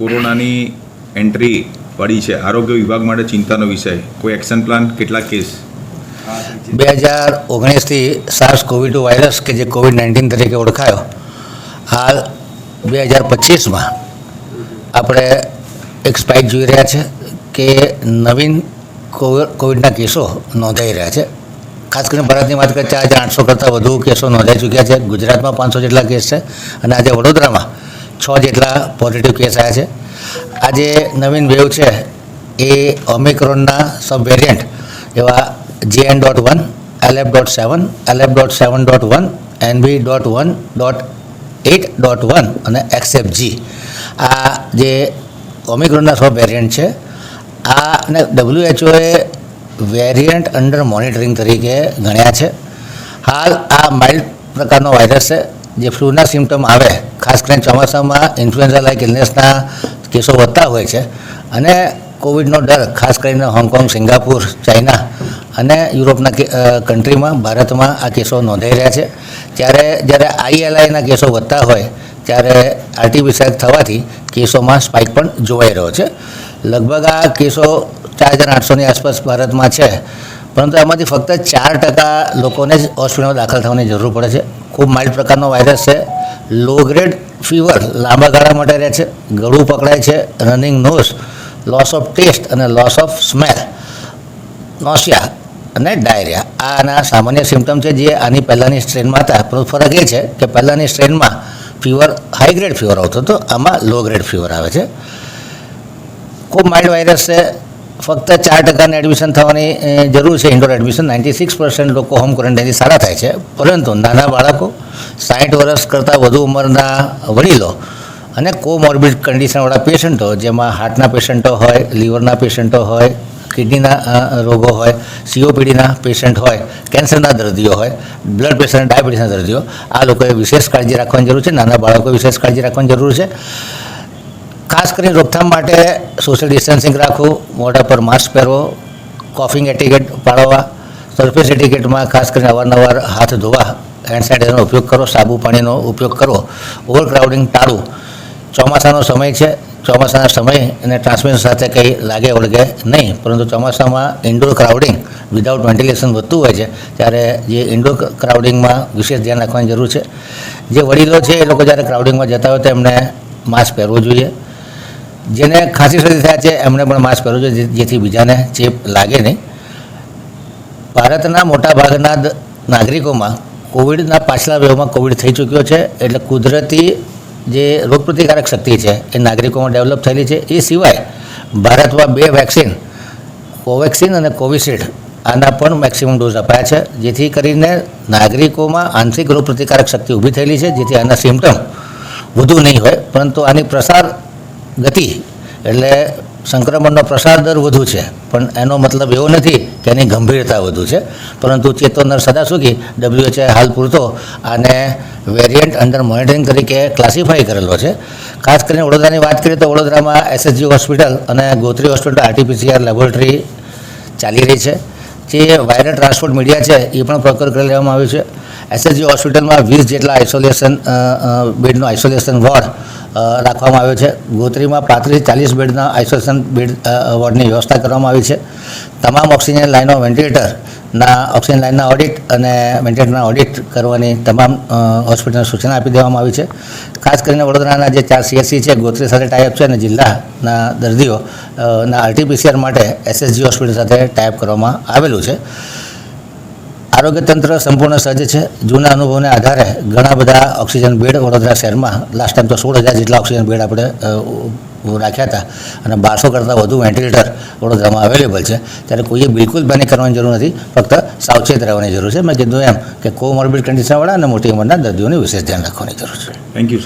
કોરોનાની એન્ટ્રી પડી છે, આરોગ્ય વિભાગ માટે ચિંતાનો વિષય. કોઈ એક્શન પ્લાન, કેટલા કેસ? 2019થી SARS-CoV-2 વાયરસ કે જે COVID-19 તરીકે ઓળખાયો, હાલ 2025માં આપણે એક સ્પાઇક જોઈ રહ્યા છે કે નવીન કોવિડના કેસો નોંધાઈ રહ્યા છે. ખાસ કરીને ભારતની વાત કરીએ 4,800 કરતાં વધુ કેસો નોંધાઈ ચૂક્યા છે. ગુજરાતમાં 500 જેટલા કેસ છે અને આજે વડોદરામાં 6 જેટલા પોઝિટિવ કેસ આવ્યા છે. આજે નવીન વેવ છે એ ઓમિક્રોનના સબ વેરિયન્ટ એવા JN.1, LF.7, LF.7.1, NV.1.8.1 અને XFG, આ જે ઓમિક્રોનના સબ વેરિયન્ટ છે, આને WHOએ વેરિયન્ટ અંડર મોનિટરિંગ તરીકે ગણ્યા છે. હાલ આ માઇલ્ડ પ્રકારનો વાયરસ છે જે ફ્લૂના સિમ્ટમ આવે, ખાસ કરીને ચોમાસામાં ઇન્ફ્લુએન્ઝા લાઇક ઇલનેસના કેસો વધતા હોય છે અને કોવિડનો ડર ખાસ કરીને હોંગકોંગ, સિંગાપુર, ચાઇના અને યુરોપના કન્ટ્રીમાં, ભારતમાં આ કેસો નોંધાઈ રહ્યા છે. જ્યારે ILIના કેસો વધતા હોય ત્યારે RT-PCR થવાથી કેસોમાં સ્પાઇક પણ જોવાઈ રહ્યો છે. લગભગ આ કેસો 4,800ની આસપાસ ભારતમાં છે, પરંતુ એમાંથી ફક્ત 4% લોકોને જ હોસ્પિટલમાં દાખલ થવાની જરૂર પડે છે. ખૂબ માઇલ્ડ પ્રકારનો વાયરસ છે. લો ગ્રેડ ફીવર લાંબા ગાળા માટે રહે છે, ગળું પકડાય છે, running nose, loss of taste અને લોસ ઓફ સ્મેલ, નોશિયા અને ડાયરિયા, આના સામાન્ય સિમ્ટમ છે જે આની પહેલાંની સ્ટ્રેનમાં હતા. પરંતુ ફરક એ છે કે પહેલાંની સ્ટ્રેનમાં ફીવર હાઈ ગ્રેડ ફીવર આવતો હતો, આમાં લો ગ્રેડ ફીવર આવે છે. ખૂબ માઇલ્ડ વાયરસ છે. ફક્ત 4%ને એડમિશન થવાની જરૂર છે, ઇન્ડોર એડમિશન. 96% લોકો હોમ ક્વોરન્ટાઇનથી સારા થાય છે. પરંતુ નાના બાળકો, 60 વર્ષ કરતાં વધુ ઉંમરના વડીલો અને કોમોર્બિડ કન્ડિશનવાળા પેશન્ટો, જેમાં હાર્ટના પેશન્ટો હોય, લીવરના પેશન્ટો હોય, કિડનીના રોગો હોય, COPDના પેશન્ટ હોય, કેન્સરના દર્દીઓ હોય, બ્લડ પ્રેશર અને ડાયાબિટીસના દર્દીઓ, આ લોકોએ વિશેષ કાળજી રાખવાની જરૂર છે. નાના બાળકોએ વિશેષ કાળજી રાખવાની જરૂર છે. ખાસ કરીને રોકથામ માટે સોશિયલ ડિસ્ટન્સિંગ રાખવું, મોઢા પર માસ્ક પહેરવો, કોફિંગ એટિકેટ પાળવવા, સરફેસ એટિકેટમાં ખાસ કરીને અવારનવાર હાથ ધોવા, હેન્ડ સેનિટાઈઝરનો ઉપયોગ કરો, સાબુ પાણીનો ઉપયોગ કરવો, ઓવરક્રાઉડિંગ ટાળવું. ચોમાસાનો સમય છે, ચોમાસાના સમય અને ટ્રાન્સમિશન સાથે કંઈ લાગે વળગે નહીં, પરંતુ ચોમાસામાં ઇન્ડોર ક્રાઉડિંગ વિધાઉટ વેન્ટિલેશન વધતું હોય છે, ત્યારે જે ઇન્ડોર ક્રાઉડિંગમાં વિશેષ ધ્યાન રાખવાની જરૂર છે. જે વડીલો છે એ લોકો જ્યારે ક્રાઉડિંગમાં જતા હોય તો એમને માસ્ક પહેરવું જોઈએ. જેને ખાંસી શરદી થયા છે એમણે પણ માસ્ક પહેરવું જોઈએ, જેથી બીજાને ચેપ લાગે નહીં. ભારતના મોટાભાગના નાગરિકોમાં કોવિડના પાછલા વેવમાં કોવિડ થઈ ચૂક્યો છે, એટલે કુદરતી જે રોગપ્રતિકારક શક્તિ છે એ નાગરિકોમાં ડેવલપ થયેલી છે. એ સિવાય ભારતમાં 2 વેક્સિન, કોવેક્સિન અને કોવિશિલ્ડ, આના પણ મેક્સિમમ ડોઝ અપાયા છે, જેથી કરીને નાગરિકોમાં આંતરિક રોગપ્રતિકારક શક્તિ ઊભી થયેલી છે, જેથી આના સિમ્ટમ વધુ નહીં હોય. પરંતુ આની પ્રસાર ગતિ એટલે સંક્રમણનો પ્રસાર દર વધુ છે, પણ એનો મતલબ એવો નથી કે એની ગંભીરતા વધુ છે. પરંતુ ચેતોનર સદા સુખી WHO હાલ પૂરતો આને વેરિયન્ટ અંડર મોનિટરિંગ તરીકે ક્લાસિફાઈ કરેલો છે. ખાસ કરીને વડોદરાની વાત કરીએ તો વડોદરામાં SSG હોસ્પિટલ અને ગોત્રી હોસ્પિટલ RT-PCR લેબોરેટરી ચાલી રહી છે. જે વાયરલ ટ્રાન્સપોર્ટ મીડિયા છે એ પણ પ્રોક્યોર કરી લેવામાં આવ્યું છે. SSG હોસ્પિટલમાં 20 જેટલા બેડનો આઇસોલેશન વોર્ડ રાખવામાં આવ્યો છે. ગોત્રીમાં 35-40 બેડના આઇસોલેશન વોર્ડની વ્યવસ્થા કરવામાં આવી છે. તમામ ઓક્સિજન લાઇનો, વેન્ટિલેટરના ઓક્સિજન લાઇનના ઓડિટ અને વેન્ટિલેટરના ઓડિટ કરવાની તમામ હોસ્પિટલને સૂચના આપી દેવામાં આવી છે. ખાસ કરીને વડોદરાના જે 4 CSC છે, ગોત્રી સાથે ટાઈઅપ છે અને જિલ્લાના દર્દીઓના RT-PCR માટે SSG હોસ્પિટલ સાથે ટાઈઅપ કરવામાં આવેલું છે. આરોગ્ય તંત્ર સંપૂર્ણ સજ્જ છે. જૂના અનુભવને આધારે ઘણા બધા ઓક્સિજન બેડ વડોદરા શહેરમાં, લાસ્ટ ટાઈમ તો 16,000 જેટલા ઓક્સિજન બેડ આપણે રાખ્યા હતા અને 1200 કરતાં વધુ વેન્ટિલેટર વડોદરામાં અવેલેબલ છે. ત્યારે કોઈએ બિલકુલ પેનિક કરવાની જરૂર નથી, ફક્ત સાવચેત રહેવાની જરૂર છે. મેં કીધું એમ કે કોમોર્બિડ કન્ડિશનવાળા અને મોટી ઉંમરના દર્દીઓને વિશેષ ધ્યાન રાખવાની જરૂર છે. Thank you sir.